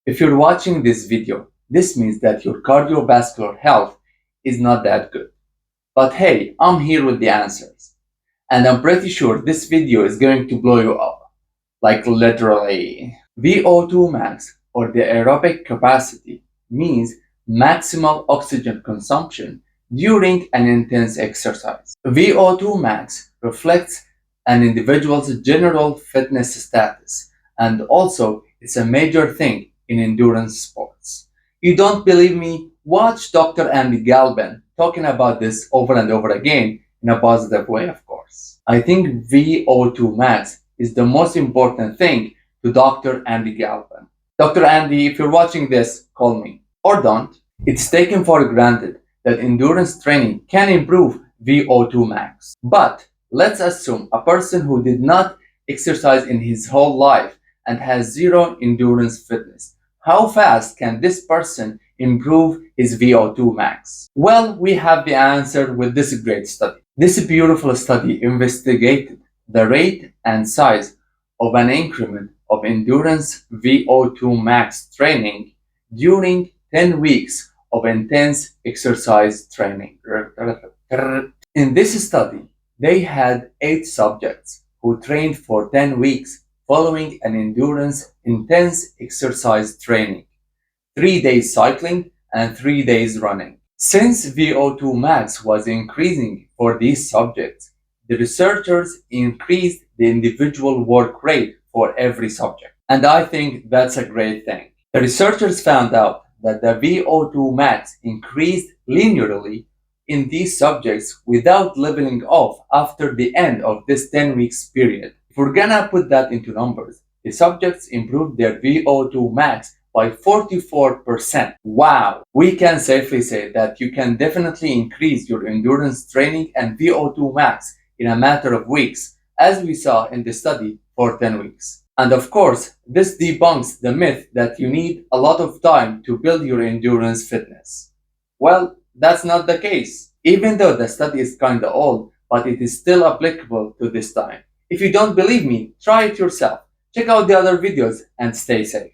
If you're watching this video, this means that your cardiovascular health is not that good. But hey, I'm here with the answers. And I'm pretty sure this video is going to blow you up. Like literally. VO2 max, or the aerobic capacity, means maximal oxygen consumption during an intense exercise. VO2 max reflects an individual's general fitness status, and also it's a major thing in endurance sports. You don't believe me? Watch Dr. Andy Galvin talking about this over and over again in a positive way, of course. I think VO2 max is the most important thing to Dr. Andy Galvin. Dr. Andy, if you're watching this, call me. Or don't. It's taken for granted that endurance training can improve VO2 max. But let's assume a person who did not exercise in his whole life and has zero endurance fitness. How fast can this person improve his VO2 max? Well, we have the answer with this great study. This beautiful study investigated the rate and size of an increment of endurance VO2 max training during 10 weeks of intense exercise training. In this study, they had 8 subjects who trained for 10 weeks following an endurance intense exercise training, 3 days cycling and 3 days running. Since VO2 max was increasing for these subjects, the researchers increased the individual work rate for every subject. And I think that's a great thing. The researchers found out that the VO2 max increased linearly in these subjects without leveling off after the end of this 10 weeks period. If we're gonna put that into numbers, the subjects improved their VO2 max by 44%. Wow! We can safely say that you can definitely increase your endurance training and VO2 max in a matter of weeks, as we saw in the study for 10 weeks. And of course, this debunks the myth that you need a lot of time to build your endurance fitness. Well, that's not the case. Even though the study is kinda old, but it is still applicable to this time. If you don't believe me, try it yourself. Check out the other videos and stay safe.